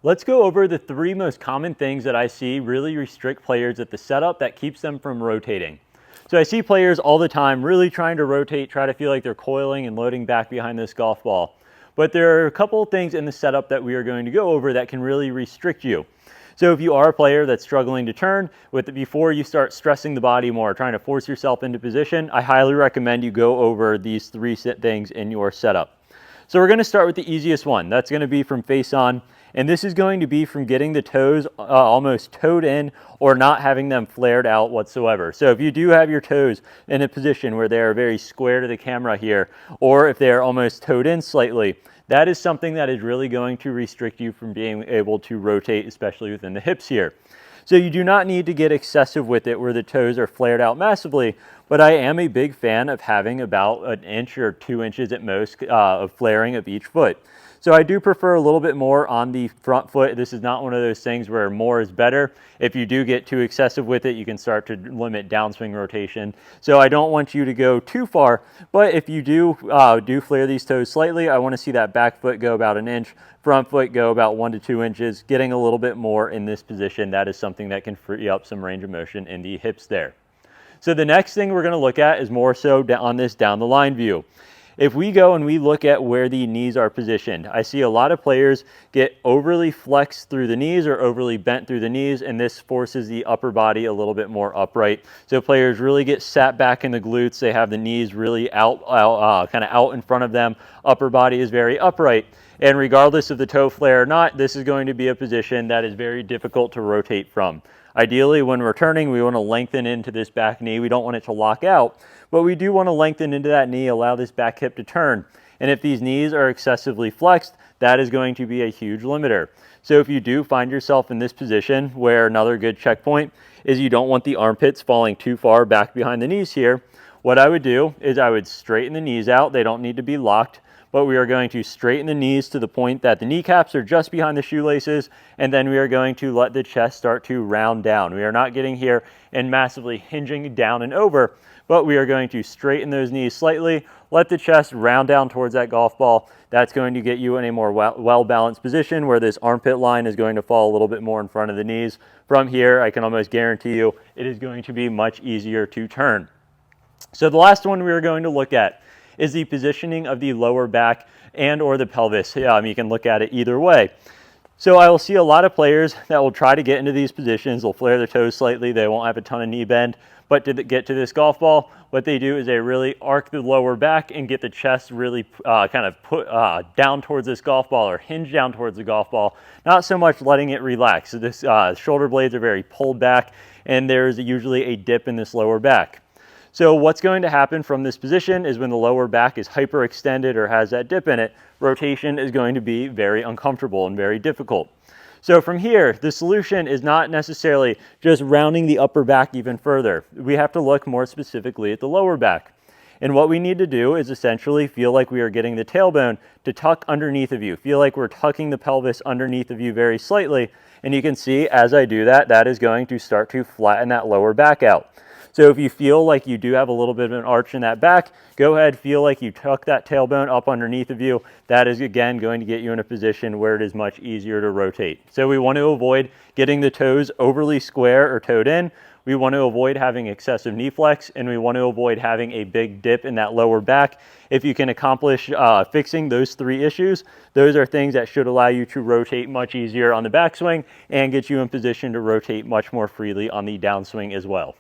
Let's go over the 3 most common things that I see really restrict players at the setup that keeps them from rotating. So I see players all the time really trying to rotate, try to feel like they're coiling and loading back behind this golf ball. But there are a couple of things in the setup that we are going to go over that can really restrict you. So if you are a player that's struggling to turn, before you start stressing the body more, trying to force yourself into position, I highly recommend you go over these 3 things in your setup. So we're going to start with the easiest one. That's going to be from face on. And this is going to be from getting the toes almost toed in or not having them flared out whatsoever. So if you do have your toes in a position where they are very square to the camera here, or if they are almost toed in slightly, that is something that is really going to restrict you from being able to rotate, especially within the hips here. So you do not need to get excessive with it where the toes are flared out massively, but I am a big fan of having about an inch or 2 inches at most of flaring of each foot. So I do prefer a little bit more on the front foot. This is not one of those things where more is better. If you do get too excessive with it, you can start to limit downswing rotation. So I don't want you to go too far, but if you do flare these toes slightly, I want to see that back foot go about an inch, front foot go about 1 to 2 inches, getting a little bit more in this position. That is something that can free up some range of motion in the hips there. So the next thing we're going to look at is more so on this down the line view. If we go and we look at where the knees are positioned, I see a lot of players get overly flexed through the knees or overly bent through the knees, and this forces the upper body a little bit more upright. So players really get sat back in the glutes. They have the knees really kind of out in front of them. Upper body is very upright. And regardless of the toe flare or not, this is going to be a position that is very difficult to rotate from. Ideally, when we're turning, we want to lengthen into this back knee. We don't want it to lock out, but we do want to lengthen into that knee, allow this back hip to turn. And if these knees are excessively flexed, that is going to be a huge limiter. So if you do find yourself in this position, where another good checkpoint is you don't want the armpits falling too far back behind the knees here, what I would do is I would straighten the knees out. They don't need to be locked, but we are going to straighten the knees to the point that the kneecaps are just behind the shoelaces, and then we are going to let the chest start to round down. We are not getting here and massively hinging down and over, but we are going to straighten those knees slightly, let the chest round down towards that golf ball. That's going to get you in a more well-balanced position where this armpit line is going to fall a little bit more in front of the knees. From here, I can almost guarantee you it is going to be much easier to turn. So the last one we are going to look at is the positioning of the lower back and or the pelvis. You can look at it either way. So I will see a lot of players that will try to get into these positions. They'll flare their toes slightly. They won't have a ton of knee bend. But to get to this golf ball, what they do is they really arc the lower back and get the chest really kind of put down towards this golf ball or hinge down towards the golf ball, not so much letting it relax. So this shoulder blades are very pulled back, and there's usually a dip in this lower back. So what's going to happen from this position is when the lower back is hyperextended or has that dip in it, rotation is going to be very uncomfortable and very difficult. So from here, the solution is not necessarily just rounding the upper back even further. We have to look more specifically at the lower back. And what we need to do is essentially feel like we are getting the tailbone to tuck underneath of you. Feel like we're tucking the pelvis underneath of you very slightly. And you can see as I do that, that is going to start to flatten that lower back out. So if you feel like you do have a little bit of an arch in that back, go ahead, feel like you tuck that tailbone up underneath of you. That is, again, going to get you in a position where it is much easier to rotate. So we want to avoid getting the toes overly square or toed in. We want to avoid having excessive knee flex, and we want to avoid having a big dip in that lower back. If you can accomplish fixing those 3 issues, those are things that should allow you to rotate much easier on the backswing and get you in position to rotate much more freely on the downswing as well.